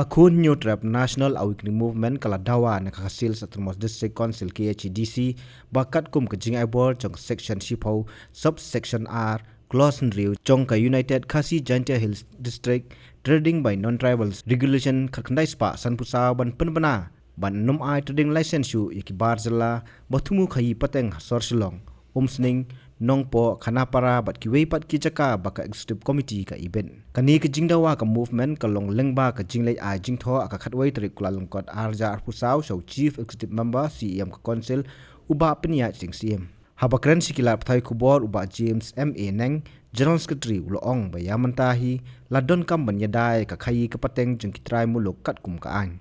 Kakun New Trap National Awakening Movement Kaladawa nakahasil sa Termos District Council KHDC bakat kum kejing aibol jong section Shipau subsection R Closen Riu jong ka United Khasi Jantia Hills District trading by non-tribals regulation kakandai spa san pusa ban penbana ban num ai trading license yu ikibar zela batumu khayi pateng sor silong umsning nongpo khanapara bat kiwei pat kijaka baka executive committee ka event kani kijing dawa ka movement kalong lengba ka jinglei a jingtho aka khatwei tri kulalongkot arja arpusau so chief executive member CEM ka council uba penia sing CM habakran sikila pthai kubor uba James MA neng general secretary uloong bayamantahi ladon kam banyadai ka khayi ka pateng jeng kitrai muluk kat kum ka an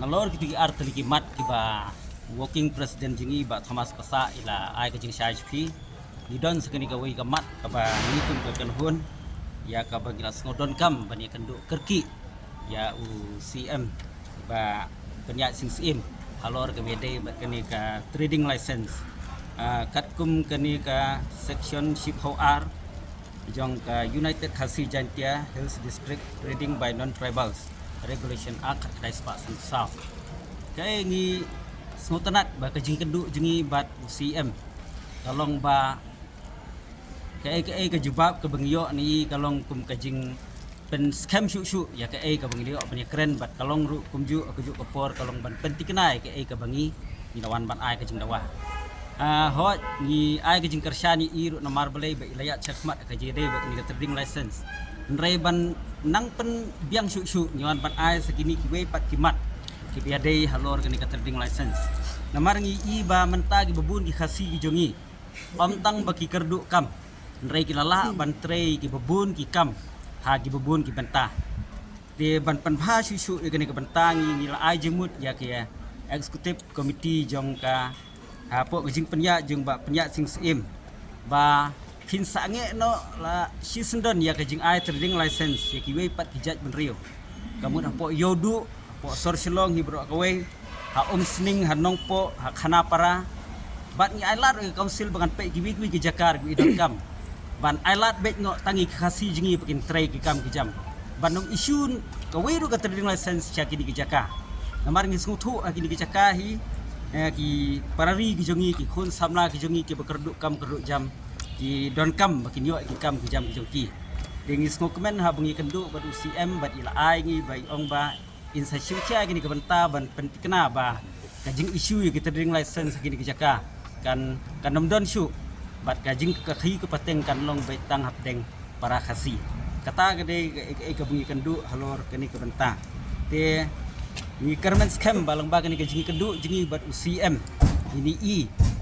nalor kiti artli ki mat ki ba working president jingi ba Thomas Pasa ila ai ka jing CHP ni don sekeni ka wei ka mat ka ba ni kun ka kan hun ya ka ba gilas ngodon kam bani kan du kerki ya u CM ba penyak sing sim halor ka bede ba keni ka trading license katkum keni ka section Shipau R jong ka United Khasi Jantia Hills District trading by non-tribals regulation act kais pa san south kay ni snotanat ba kajing kendu jengi bat CM kalong ba kay ka jubab ke bengyo ni kalong kum kajing pen scam syu ya kay ka bengyo ban keren bat kalong ru kumju aku juk kapor kalong ban penti kenai kay ka bangi ni lawan ban ai kajing dawa hot ni ai kajing kersyani iru nomar belai ba ilaya checkmat ka jede ba ni trading license nrai ban nang pen biang syu nyawan ban ai segini kiwe pat kimat kibiadai halor kani ka trading license namar ngi iba mentagi babun ki khasi ki jongi omtang baki kerdu kam nrai kilala ban trei ki babun ki kam ha ki babun ki benta de ban panpha syu kani ka bentangi ni la ai jemut ya ki executive committee jong ka ha po jing penya jong ba penya sing sim ba pin sange no la sisendon ya ka jing ai trading license ya ki wei pat ki jaj benrio kamu po yodu po sor silong hibro kawai ha sning hanong po ha khana para bat ni ailat council bangan pe giwi ki jakar gi idam ban ailat bet ngo tangi khasi jingi pekin tray ki kam ki jam banong isun kawai ru ka trading license cha ki jaka namar ngi snguthu ki jaka hi ki parari ki jongi ki khun samla ki jongi ki bekerdu kam kerdu jam ki don kam bakin yo ki kam ki jam ki jongi dengi sngokemen ha bungi kendu badu CM bat ila ai ngi bai ong ba insai syucia gini ke benta ban pentikna ba kajing isu kita trading license gini ke jaka kan nomdon syu bat kajing ke khi ke pateng kan long betang hapdeng para khasi kata gede ke bunyi kendu halor kini ke benta te ni kermen scam balang ba kini kajing kendu jingi bat UCM ini i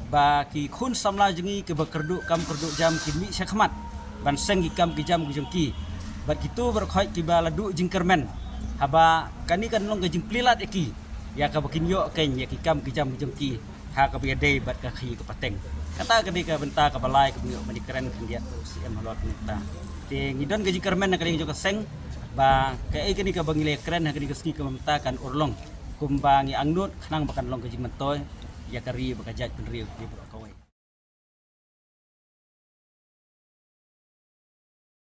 ba ki khun samla jingi ke bekerdu kam kerdu jam kimi syakmat ban seng ki kam ki jam ki jengki bat kitu berkhoi ki ba ladu jing kermen haba kani kan long gajing plilat eki ya ka bakin yo ken ya ki kam ki jam jengki ha ka biade bat ka khi ka pateng kata kadi ka benta ka balai ka yo mani keren kan dia CM halot nita te ngidon gajing kermen ka jo ka seng ba ka e kani ka bangile keren ha kani ka ski ka menta kan urlong kumbangi angnut khnang bakan long gajing mentoy ya kari bakajat penriu di